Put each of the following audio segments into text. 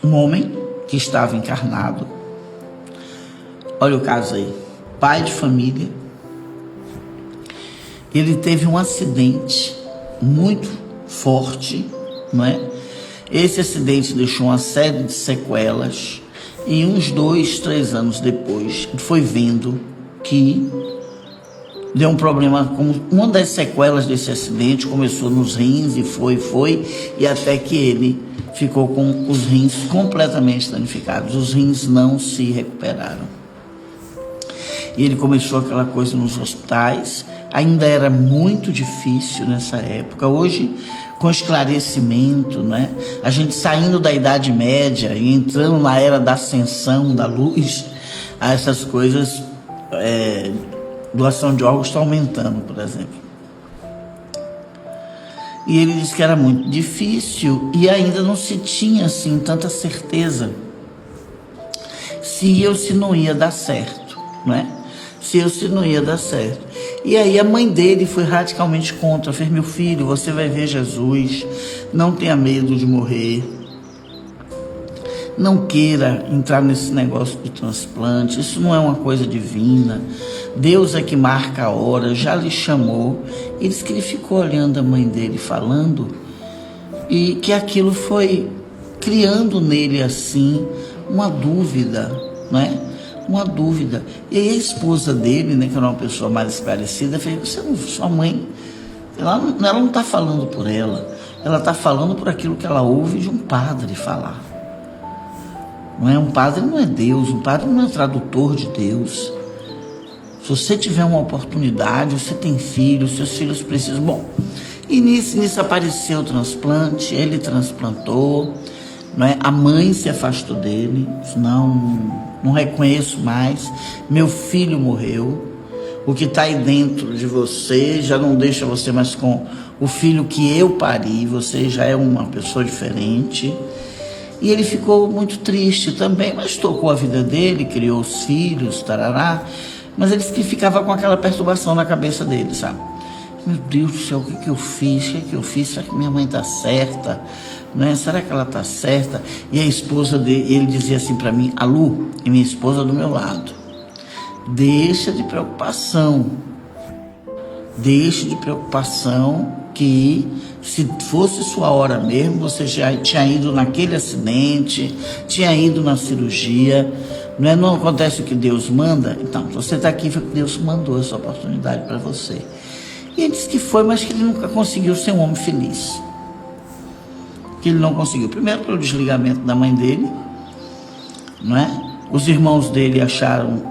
um homem que estava encarnado. Olha o caso aí, pai de família. Ele teve um acidente muito forte, não é? Esse acidente deixou uma série de sequelas e uns 2, 3 anos depois foi vendo que deu um problema. Como uma das sequelas desse acidente começou nos rins e foi e até que ele ficou com os rins completamente danificados. Os rins não se recuperaram. E ele começou aquela coisa nos hospitais. Ainda era muito difícil nessa época. Hoje, com esclarecimento, né? A gente saindo da Idade Média e entrando na era da ascensão da luz, essas coisas, doação de órgãos está aumentando, por exemplo. E ele disse que era muito difícil e ainda não se tinha assim tanta certeza se não ia dar certo, não é? Se não ia dar certo. E aí a mãe dele foi radicalmente contra, fez: meu filho, você vai ver Jesus, não tenha medo de morrer, não queira entrar nesse negócio de transplante, isso não é uma coisa divina, Deus é que marca a hora, já lhe chamou. Ele disse que ele ficou olhando a mãe dele falando e que aquilo foi criando nele assim uma dúvida, não é? Uma dúvida. E aí a esposa dele, né, que era uma pessoa mais esclarecida, fez: sua mãe, ela não está falando por ela está falando por aquilo que ela ouve de um padre falar. Não é? Um padre não é Deus, um padre não é tradutor de Deus. Se você tiver uma oportunidade, você tem filhos, seus filhos precisam. Bom, e nisso apareceu o transplante, ele transplantou, não é? A mãe se afastou dele, não reconheço mais, meu filho morreu, o que está aí dentro de você já não deixa você mais com o filho que eu pari, você já é uma pessoa diferente. E ele ficou muito triste também, mas tocou a vida dele, criou os filhos, tarará, mas ele disse que ficava com aquela perturbação na cabeça dele, sabe? Meu Deus do céu, o que eu fiz? Será que minha mãe está certa? Né? Será que ela está certa? E a esposa dele, ele dizia assim para mim: a Lu, e minha esposa do meu lado, deixa de preocupação, que se fosse sua hora mesmo, você já tinha ido naquele acidente, tinha ido na cirurgia, não acontece o que Deus manda? Então, se você está aqui, foi que Deus mandou essa oportunidade para você. E ele disse que foi, mas que ele nunca conseguiu ser um homem feliz. Que ele não conseguiu. Primeiro, pelo desligamento da mãe dele, não é? Os irmãos dele acharam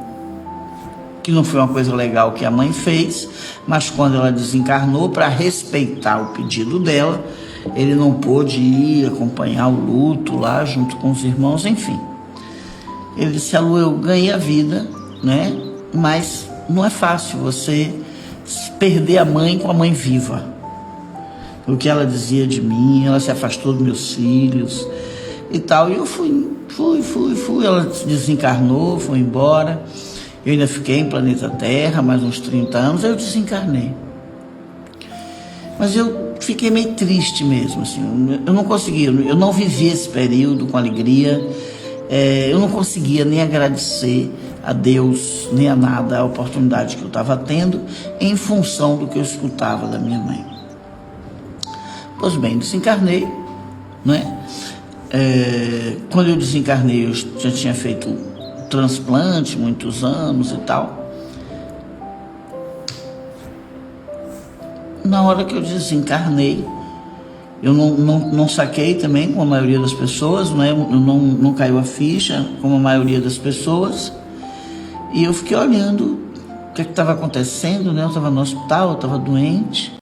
que não foi uma coisa legal que a mãe fez, mas quando ela desencarnou, para respeitar o pedido dela, ele não pôde ir acompanhar o luto lá junto com os irmãos, enfim. Ele disse: a Lu, eu ganhei a vida, né? Mas não é fácil você perder a mãe com a mãe viva. O que ela dizia de mim, ela se afastou dos meus filhos e tal. E eu fui. Ela desencarnou, foi embora. Eu ainda fiquei em planeta Terra mais uns 30 anos, aí eu desencarnei. Mas eu fiquei meio triste mesmo, assim. Eu não conseguia, eu não vivi esse período com alegria. Eu não conseguia nem agradecer a Deus, nem a nada, a oportunidade que eu estava tendo, em função do que eu escutava da minha mãe. Pois bem, desencarnei, não é? Quando eu desencarnei, eu já tinha feito transplante, muitos anos e tal. Na hora que eu desencarnei, eu não saquei também, como a maioria das pessoas, não é? Não caiu a ficha, como a maioria das pessoas. E eu fiquei olhando o que estava acontecendo, né? Eu estava no hospital, eu estava doente.